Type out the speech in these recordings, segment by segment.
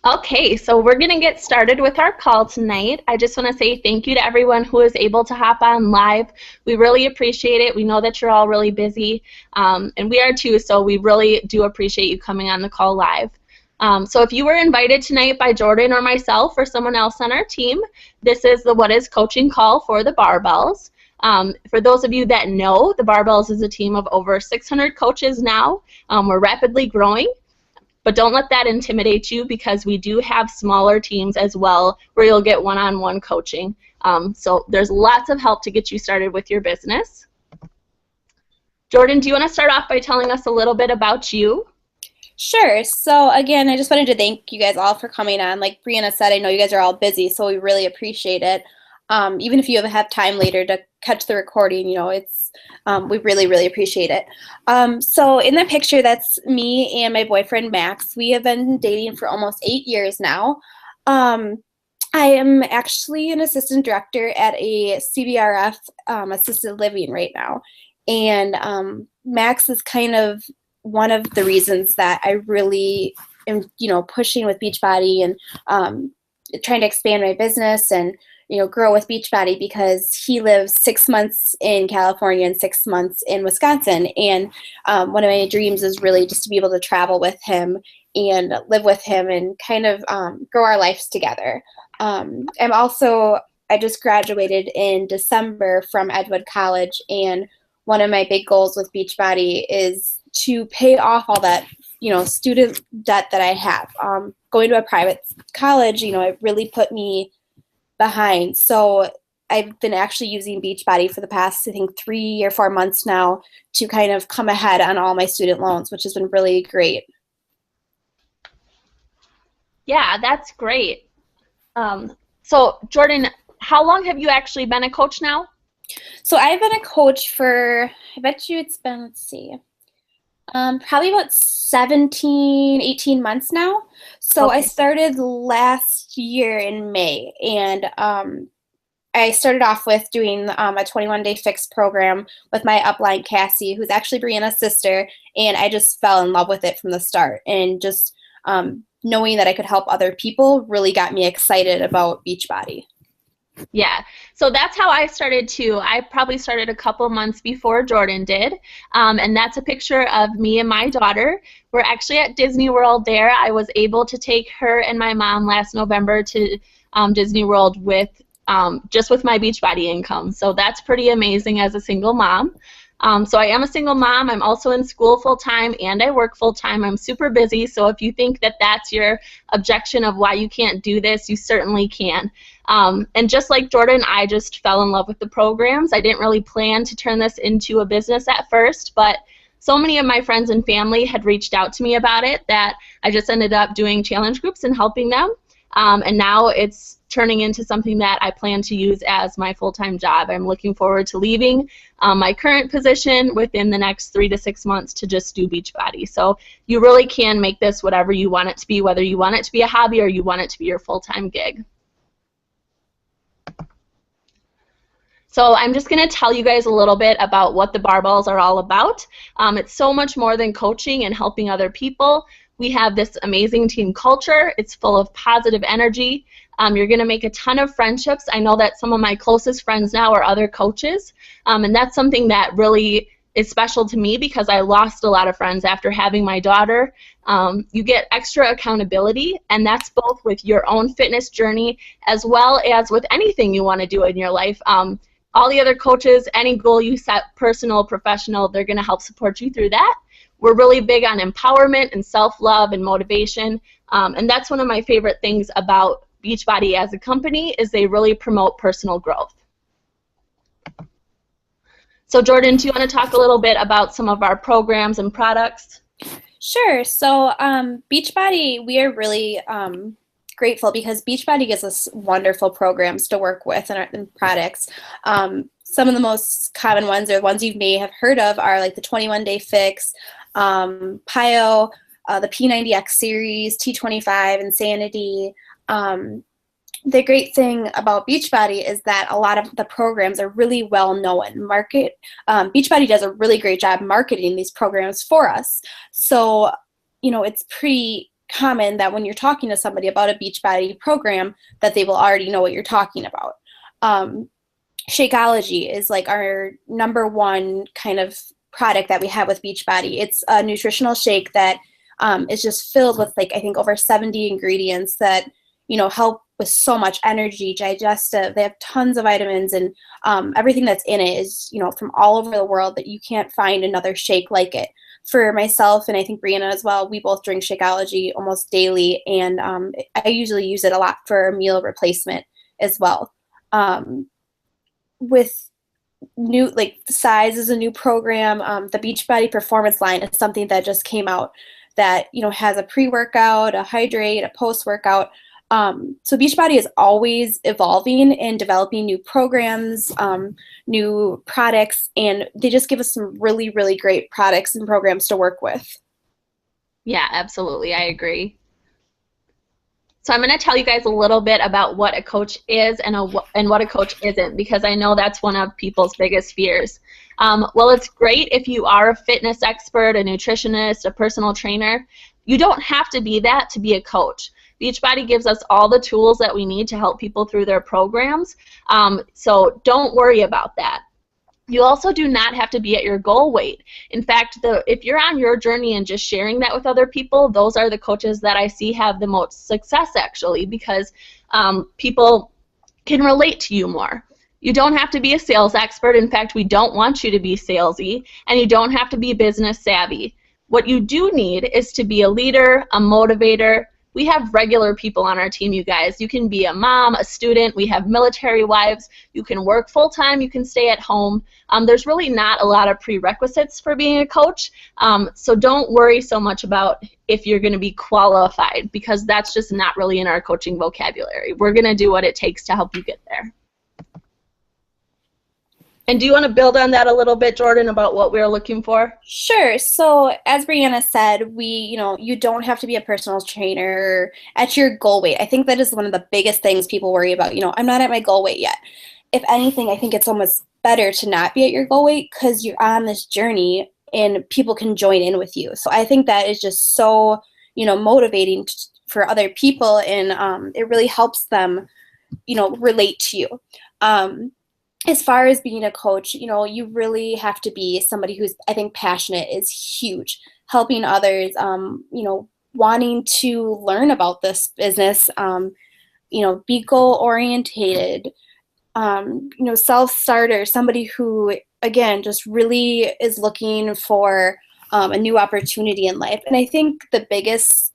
Okay, so we're going to get started with our call tonight. I just want to say thank you to everyone who is able to hop on live. We really appreciate it. We know that you're all really busy, and we are too, so we really do appreciate you coming on the call live. So if you were invited tonight by Jordan or myself or someone else on our team, this is the What is Coaching call for the Barbells. For those of you that know, the Barbells is a team of over 600 coaches now. We're rapidly growing. But don't let that intimidate you, because we do have smaller teams as well where you'll get one-on-one coaching. So there's lots of help to get you started with your business. Jordan, do you want to start off by telling us a little bit about you? Sure. So again, I just wanted to thank you guys all for coming on. Like Brianna said, I know you guys are all busy, so we really appreciate it. Even if you have time later to catch the recording, we really, really appreciate it. So in the picture, that's me and my boyfriend, Max. We have been dating for almost 8 years now. I am actually an assistant director at a CBRF assisted living right now. And Max is kind of one of the reasons that I really am, pushing with Beachbody and trying to expand my business and grow with Beachbody, because he lives 6 months in California and 6 months in Wisconsin. And one of my dreams is really just to be able to travel with him and live with him and kind of grow our lives together. I just graduated in December from Edgewood College, and one of my big goals with Beachbody is to pay off all that, student debt that I have. Going to a private college, it really put me behind. So I've been actually using Beachbody for the past, I think, 3 or 4 months now to kind of come ahead on all my student loans, which has been really great. Yeah, that's great. So Jordan, how long have you actually been a coach now? So I've been a coach for, I bet you it's been, let's see, probably about 17, 18 months now. So Okay. I started last year in May, and I started off with doing a 21-day fix program with my upline, Cassie, who's actually Brianna's sister, and I just fell in love with it from the start. And just knowing that I could help other people really got me excited about Beachbody. Yeah, so that's how I started too. I probably started a couple months before Jordan did, and that's a picture of me and my daughter. We're actually at Disney World there. I was able to take her and my mom last November to Disney World with just with my Beachbody income. So that's pretty amazing as a single mom. So I am a single mom. I'm also in school full-time, and I work full-time. I'm super busy, so if you think that that's your objection of why you can't do this, you certainly can. And just like Jordan, I just fell in love with the programs. I didn't really plan to turn this into a business at first, but so many of my friends and family had reached out to me about it that I just ended up doing challenge groups and helping them. And now it's turning into something that I plan to use as my full-time job. I'm looking forward to leaving my current position within the next 3 to 6 months to just do Beachbody. So you really can make this whatever you want it to be, whether you want it to be a hobby or you want it to be your full-time gig. So I'm just going to tell you guys a little bit about what the Barbells are all about. It's so much more than coaching and helping other people. We have this amazing team culture. It's full of positive energy. You're going to make a ton of friendships. I know that some of my closest friends now are other coaches, and that's something that really is special to me because I lost a lot of friends after having my daughter. You get extra accountability, and that's both with your own fitness journey as well as with anything you want to do in your life. All the other coaches, any goal you set, personal, professional, they're going to help support you through that. We're really big on empowerment and self-love and motivation, and that's one of my favorite things about Beachbody as a company is they really promote personal growth. So Jordan, do you want to talk a little bit about some of our programs and products? Sure. So Beachbody, we are really grateful because Beachbody gives us wonderful programs to work with and products. Some of the most common ones or ones you may have heard of are like the 21-day fix, PiYo, the P90X series, T25, Insanity. The great thing about Beachbody is that a lot of the programs are really well known. Beachbody does a really great job marketing these programs for us. So, it's pretty common that when you're talking to somebody about a Beachbody program, that they will already know what you're talking about. Shakeology is like our number one kind of product that we have with Beachbody. It's a nutritional shake that is just filled with, like, I think over 70 ingredients that, you know, help with so much energy, digestive. They have tons of vitamins, and everything that's in it is, you know, from all over the world, that you can't find another shake like it. For myself, and I think Brianna as well, we both drink Shakeology almost daily, and I usually use it a lot for meal replacement as well. With new, like, Size is a new program. The Beachbody Performance line is something that just came out that, you know, has a pre-workout, a hydrate, a post-workout. So Beachbody is always evolving and developing new programs, new products, and they just give us some really, really great products and programs to work with. Yeah, absolutely. I agree. So I'm going to tell you guys a little bit about what a coach is and what a coach isn't, because I know that's one of people's biggest fears. Well, it's great if you are a fitness expert, a nutritionist, a personal trainer. You don't have to be that to be a coach. Beachbody gives us all the tools that we need to help people through their programs, so don't worry about that. You also do not have to be at your goal weight. In fact, if you're on your journey and just sharing that with other people, those are the coaches that I see have the most success, actually, because people can relate to you more. You don't have to be a sales expert. In fact, we don't want you to be salesy, and you don't have to be business savvy. What you do need is to be a leader, a motivator. We have regular people on our team, you guys. You can be a mom, a student. We have military wives. You can work full-time. You can stay at home. There's really not a lot of prerequisites for being a coach, so don't worry so much about if you're going to be qualified, because that's just not really in our coaching vocabulary. We're going to do what it takes to help you get there. And do you want to build on that a little bit, Jordan, about what we're looking for? Sure. So as Brianna said, you don't have to be a personal trainer at your goal weight. I think that is one of the biggest things people worry about. I'm not at my goal weight yet. If anything, I think it's almost better to not be at your goal weight, because you're on this journey and people can join in with you. So I think that is just so, motivating for other people, and it really helps them, relate to you. As far as being a coach, you really have to be somebody who's, I think, passionate is huge. Helping others, wanting to learn about this business, be goal-orientated, self-starter, somebody who, again, just really is looking for a new opportunity in life. And I think the biggest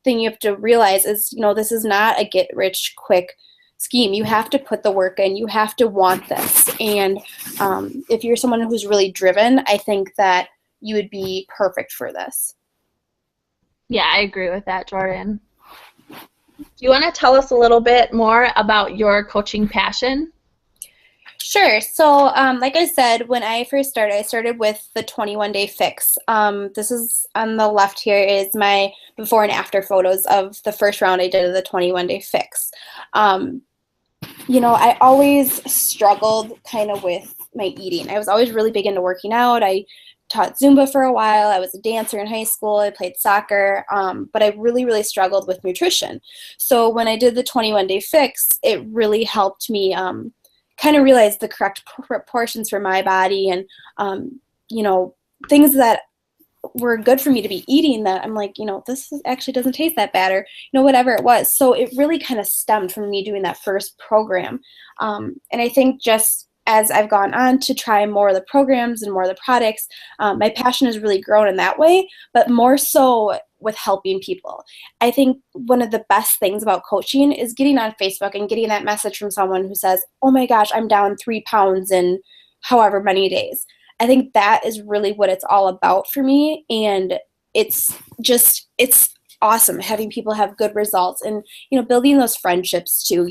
thing you have to realize is, this is not a get-rich-quick scheme. You have to put the work in. You have to want this. And if you're someone who's really driven, I think that you would be perfect for this. Yeah, I agree with that, Jordan. Do you want to tell us a little bit more about your coaching passion? Sure. So like I said, when I first started, I started with the 21-day fix. This is on the left here is my before and after photos of the first round I did of the 21-day fix. I always struggled kind of with my eating. I was always really big into working out. I taught Zumba for a while. I was a dancer in high school. I played soccer, but I really, really struggled with nutrition. So when I did the 21-day fix, it really helped me kind of realize the correct proportions for my body, and, things that were good for me to be eating that I'm like, this actually doesn't taste that bad, or, whatever it was. So it really kind of stemmed from me doing that first program. And I think just as I've gone on to try more of the programs and more of the products, my passion has really grown in that way, but more so with helping people. I think one of the best things about coaching is getting on Facebook and getting that message from someone who says, oh my gosh, I'm down 3 pounds in however many days. I think that is really what it's all about for me, and it's awesome having people have good results, and building those friendships too.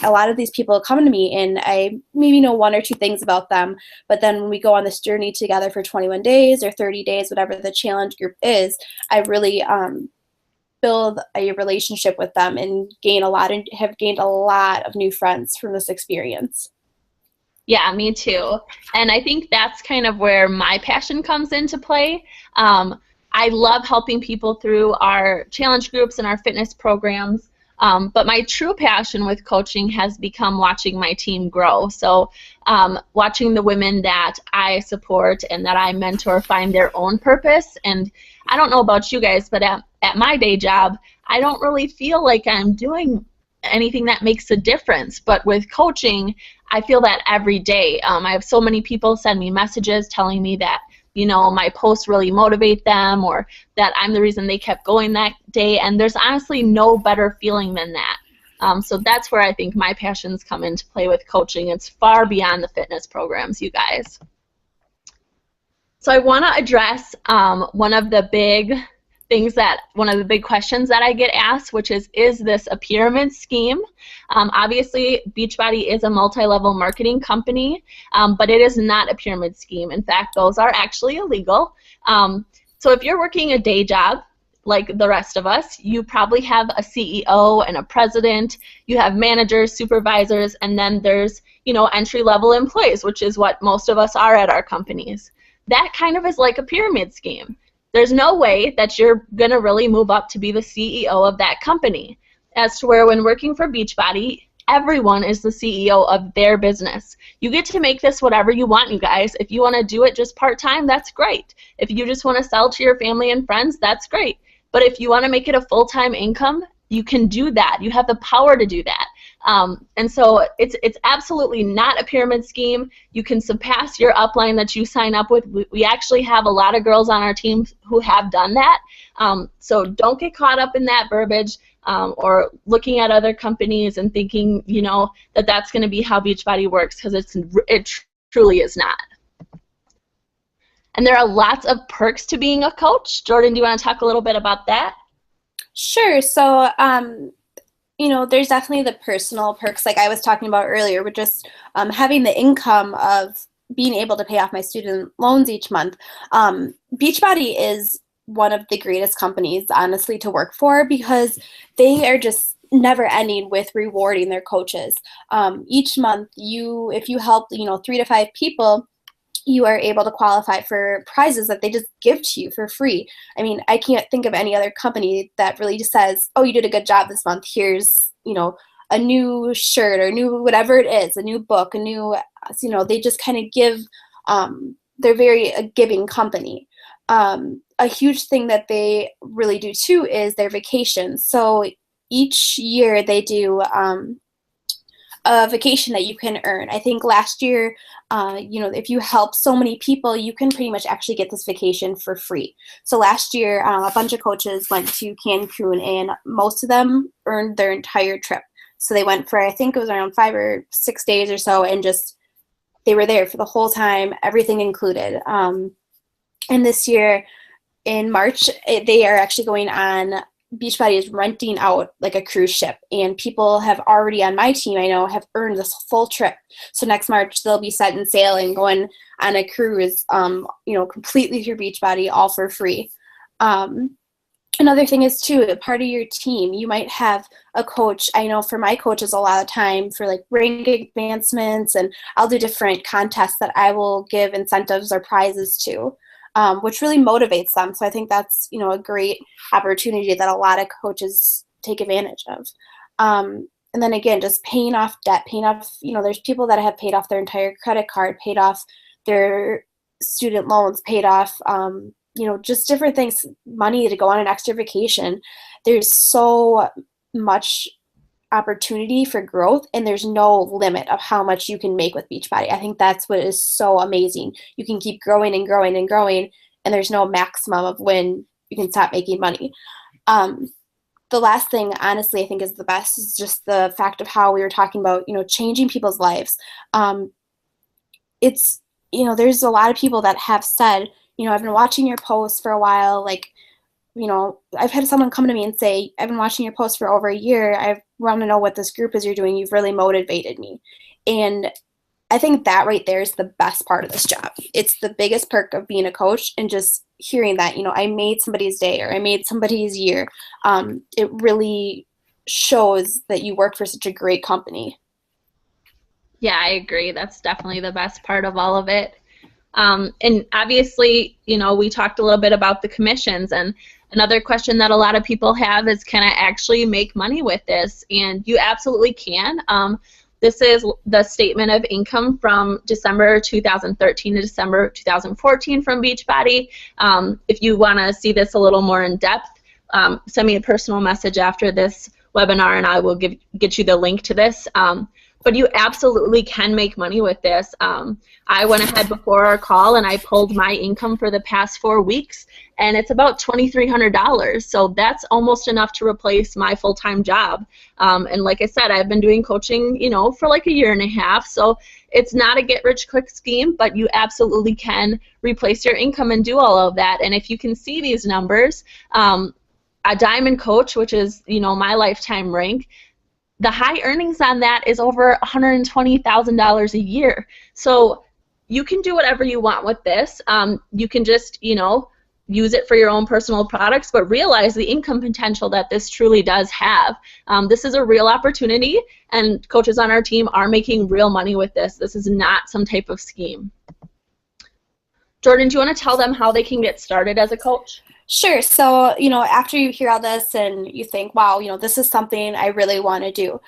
A lot of these people come to me and I maybe know 1 or 2 things about them, but then when we go on this journey together for 21 days or 30 days, whatever the challenge group is, I really build a relationship with them and have gained a lot of new friends from this experience. Yeah, me too. And I think that's kind of where my passion comes into play. I love helping people through our challenge groups and our fitness programs. But my true passion with coaching has become watching my team grow. So watching the women that I support and that I mentor find their own purpose. And I don't know about you guys, but at my day job, I don't really feel like I'm doing anything that makes a difference. But with coaching, I feel that every day. I have so many people send me messages telling me that, you know, my posts really motivate them, or that I'm the reason they kept going that day. And there's honestly no better feeling than that. So that's where I think my passions come into play with coaching. It's far beyond the fitness programs, you guys. So I want to address one of the big questions that I get asked, which is this a pyramid scheme? Obviously, Beachbody is a multi-level marketing company, but it is not a pyramid scheme. In fact, those are actually illegal. So if you're working a day job, like the rest of us, you probably have a CEO and a president, you have managers, supervisors, and then there's, you know, entry-level employees, which is what most of us are at our companies. That kind of is like a pyramid scheme. There's no way that you're going to really move up to be the CEO of that company. As to where when working for Beachbody, everyone is the CEO of their business. You get to make this whatever you want, you guys. If you want to do it just part-time, that's great. If you just want to sell to your family and friends, that's great. But if you want to make it a full-time income, you can do that. You have the power to do that. And so it's absolutely not a pyramid scheme. You can surpass your upline that you sign up with. We actually have a lot of girls on our team who have done that. So don't get caught up in that verbiage or looking at other companies and thinking, you know, that that's going to be how Beachbody works, because it truly is not. And there are lots of perks to being a coach. Jordan, do you want to talk a little bit about that? Sure. So, you know, there's definitely the personal perks like I was talking about earlier, with just having the income of being able to pay off my student loans each month. Beachbody is one of the greatest companies, honestly, to work for, because they are just never ending with rewarding their coaches. Each month, if you help, you know, 3 to 5 people, you are able to qualify for prizes that they just give to you for free. I mean, I can't think of any other company that really just says, oh, you did a good job this month. Here's, you know, a new shirt or new whatever it is, a new book, a new, you know, they just kind of give, they're very a giving company. A huge thing that they really do too is their vacations. So each year they do a vacation that you can earn. I think last year, you know, if you help so many people, you can pretty much actually get this vacation for free. So last year, a bunch of coaches went to Cancun, and most of them earned their entire trip. So they went for, I think it was around 5 or 6 days or so, and just, they were there for the whole time, everything included. And this year in March, they are actually going on, Beachbody is renting out like a cruise ship, and people have already on my team, I know, have earned this full trip. So next March they'll be setting sail and going on a cruise, you know, completely through Beachbody, all for free. Another thing is too, a part of your team, you might have a coach. I know for my coaches, a lot of time for like rank advancements, and I'll do different contests that I will give incentives or prizes to. Which really motivates them. So I think that's, you know, a great opportunity that a lot of coaches take advantage of. And then again, just paying off debt, you know, there's people that have paid off their entire credit card, paid off their student loans, paid off, you know, just different things, money to go on an extra vacation. There's so much opportunity for growth, and there's no limit of how much you can make with Beachbody. I think that's what is so amazing. You can keep growing and growing and growing, and there's no maximum of when you can stop making money. The last thing, honestly, I think is the best is just the fact of how we were talking about, you know, changing people's lives. It's, you know, there's a lot of people that have said, you know, I've been watching your posts for a while, like, you know, I've had someone come to me and say, I've been watching your posts for over a year. I want to know what this group is you're doing. You've really motivated me. And I think that right there is the best part of this job. It's the biggest perk of being a coach, and just hearing that, you know, I made somebody's day or I made somebody's year. It really shows that you work for such a great company. Yeah, I agree. That's definitely the best part of all of it. And obviously, you know, we talked a little bit about the commissions, and another question that a lot of people have is, can I actually make money with this? And you absolutely can. This is the statement of income from December 2013 to December 2014 from Beachbody. If you want to see this a little more in depth, send me a personal message after this webinar and I will get you the link to this. But you absolutely can make money with this. I went ahead before our call and I pulled my income for the past 4 weeks, and it's about $2,300. So that's almost enough to replace my full-time job. And like I said, I've been doing coaching, you know, for like 1.5 years. So it's not a get-rich-quick scheme, but you absolutely can replace your income and do all of that. And if you can see these numbers, a Diamond Coach, which is, you know, my lifetime rank, the high earnings on that is over $120,000 a year. So you can do whatever you want with this. You can just, you know, use it for your own personal products, but realize the income potential that this truly does have. This is a real opportunity, and coaches on our team are making real money with this. This is not some type of scheme. Jordan, do you want to tell them how they can get started as a coach? Sure. So, you know, after you hear all this and you think, wow, you know, this is something I really want to do,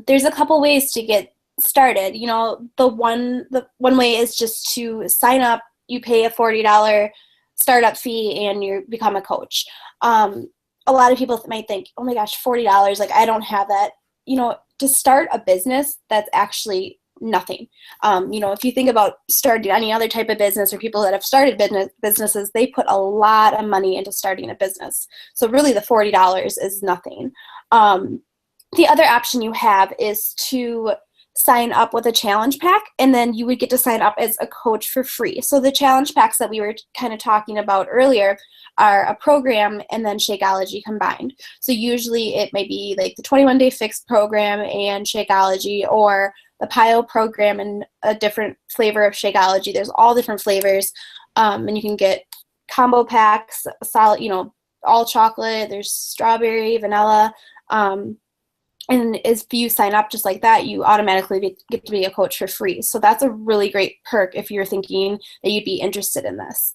there's a couple ways to get started. You know, the one way is just to sign up. You pay a $40 startup fee and you become a coach. A lot of people might think, oh my gosh, $40, like I don't have that. You know, to start a business, that's actually nothing. You know, if you think about starting any other type of business, or people that have started businesses, they put a lot of money into starting a business. So really the $40 is nothing. The other option you have is to sign up with a challenge pack, and then you would get to sign up as a coach for free. So the challenge packs that we were kind of talking about earlier are a program and then Shakeology combined. So usually it may be like the 21-day fix program and Shakeology, or the PIO program and a different flavor of Shakeology. There's all different flavors, and you can get combo packs, solid, you know, all chocolate. There's strawberry, vanilla, and if you sign up just like that, you automatically get to be a coach for free. So that's a really great perk if you're thinking that you'd be interested in this.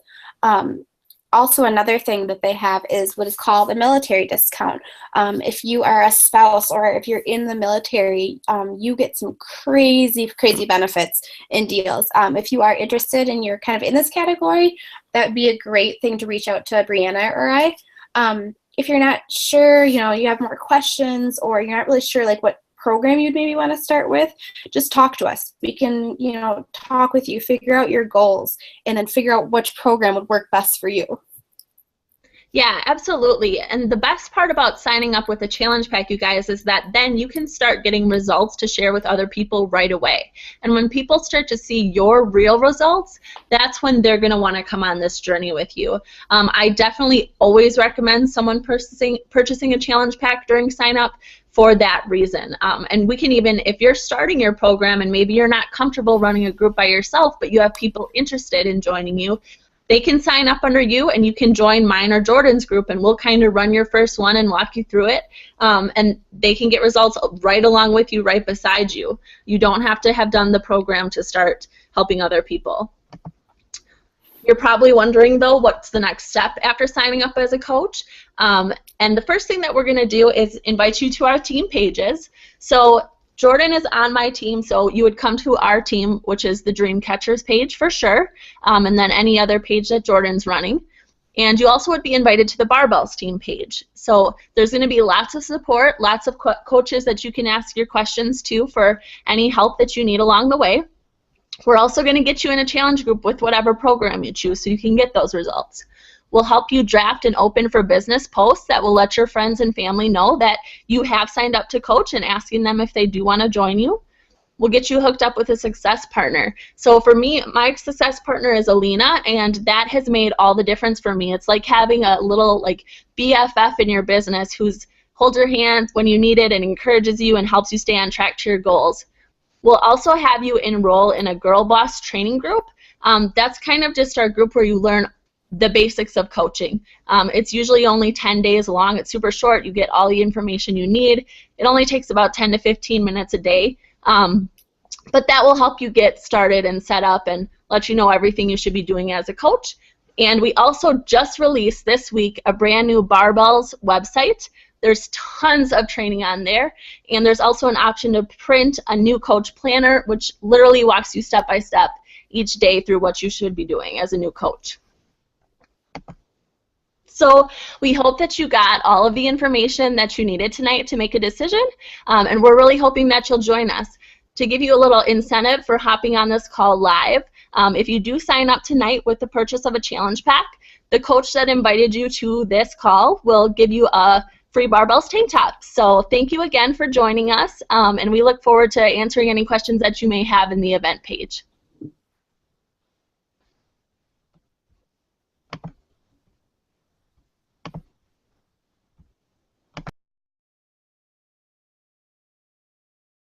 Also, another thing that they have is what is called a military discount. If you are a spouse or if you're in the military, you get some crazy, crazy benefits and deals. If you are interested and you're kind of in this category, that would be a great thing to reach out to Brianna or I. If you're not sure, you know, you have more questions, or you're not really sure like what program you'd maybe want to start with, just talk to us. We can, you know, talk with you, figure out your goals, and then figure out which program would work best for you. Yeah, absolutely. And the best part about signing up with the challenge pack, you guys, is that then you can start getting results to share with other people right away. And when people start to see your real results, that's when they're going to want to come on this journey with you. I definitely always recommend someone purchasing a challenge pack during sign up for that reason. And we can even, if you're starting your program and maybe you're not comfortable running a group by yourself, but you have people interested in joining you, they can sign up under you, and you can join mine or Jordan's group, and we'll kind of run your first one and walk you through it. And they can get results right along with you, right beside you. You don't have to have done the program to start helping other people. You're probably wondering, though, what's the next step after signing up as a coach? And the first thing that we're going to do is invite you to our team pages. So Jordan is on my team, so you would come to our team, which is the Dream Catchers page for sure, and then any other page that Jordan's running. And you also would be invited to the Barbells team page. So there's going to be lots of support, lots of coaches that you can ask your questions to for any help that you need along the way. We're also going to get you in a challenge group with whatever program you choose so you can get those results. We'll help you draft and open for business posts that will let your friends and family know that you have signed up to coach, and asking them if they do want to join you. We'll get you hooked up with a success partner. So for me, my success partner is Alina, and that has made all the difference for me. It's like having a little like BFF in your business who's holds your hand when you need it and encourages you and helps you stay on track to your goals. We'll also have you enroll in a Girl Boss training group. That's kind of just our group where you learn the basics of coaching. It's usually only 10 days long. It's super short. You get all the information you need. It only takes about 10 to 15 minutes a day. But that will help you get started and set up, and let you know everything you should be doing as a coach. And we also just released this week a brand new Barbells website. There's tons of training on there, and there's also an option to print a new coach planner, which literally walks you step by step each day through what you should be doing as a new coach. So we hope that you got all of the information that you needed tonight to make a decision, and we're really hoping that you'll join us. To give you a little incentive for hopping on this call live, if you do sign up tonight with the purchase of a challenge pack, the coach that invited you to this call will give you a free Barbells tank top. So thank you again for joining us, and we look forward to answering any questions that you may have in the event page.